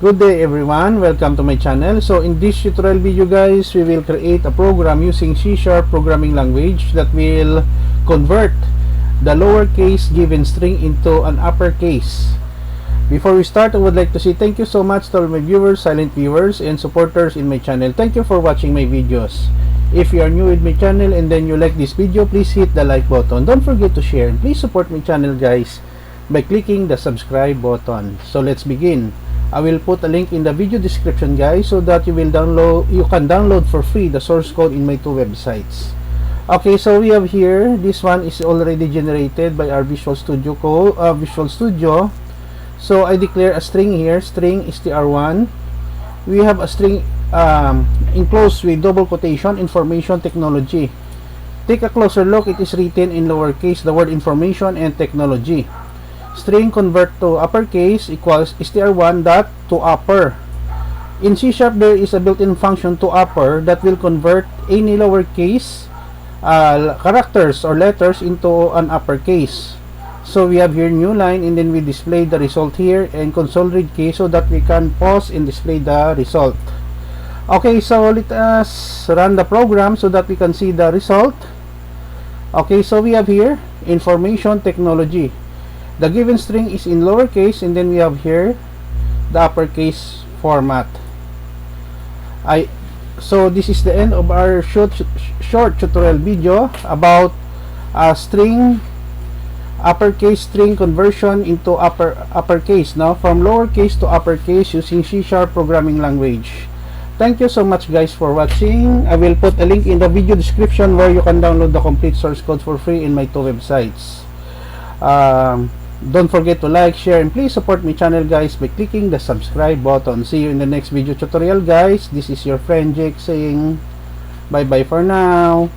Good day everyone, welcome to my channel. So in this tutorial video guys, we will create a program using C# programming language that will convert the lowercase given string into an uppercase. Before we start, I would like to say thank you so much to all my viewers, silent viewers, and supporters in my channel. Thank you for watching my videos. If you are new with my channel and then you like this video, please hit the like button. Don't forget to share and please support my channel guys by clicking the subscribe button. So let's begin. I will put a link in the video description guys so that you can download for free the source code in my two websites. Okay, so we have here, this one is already generated by our Visual Studio So I declare a string here, string str1. We have a string enclosed with double quotation, information technology. Take a closer look, it is written in lowercase the word information and technology. String convert to uppercase equals str1 dot to upper. In C# there is a built-in function to upper that will convert any lowercase characters or letters into an uppercase. So we have here new line and then we display the result here and console read key so that we can pause and display the result. Okay, so let us run the program so that we can see the result. Okay, so we have here information technology. The given string is in lowercase and then we have here the uppercase format. So this is the end of our short tutorial video about uppercase string conversion into uppercase now from lowercase to uppercase using C# programming language. Thank you so much guys for watching. I will put a link in the video description where you can download the complete source code for free in my two websites. Don't forget to like, share, and please support my channel guys by clicking the subscribe button. See you in the next video tutorial guys. This is your friend Jake saying bye bye for now.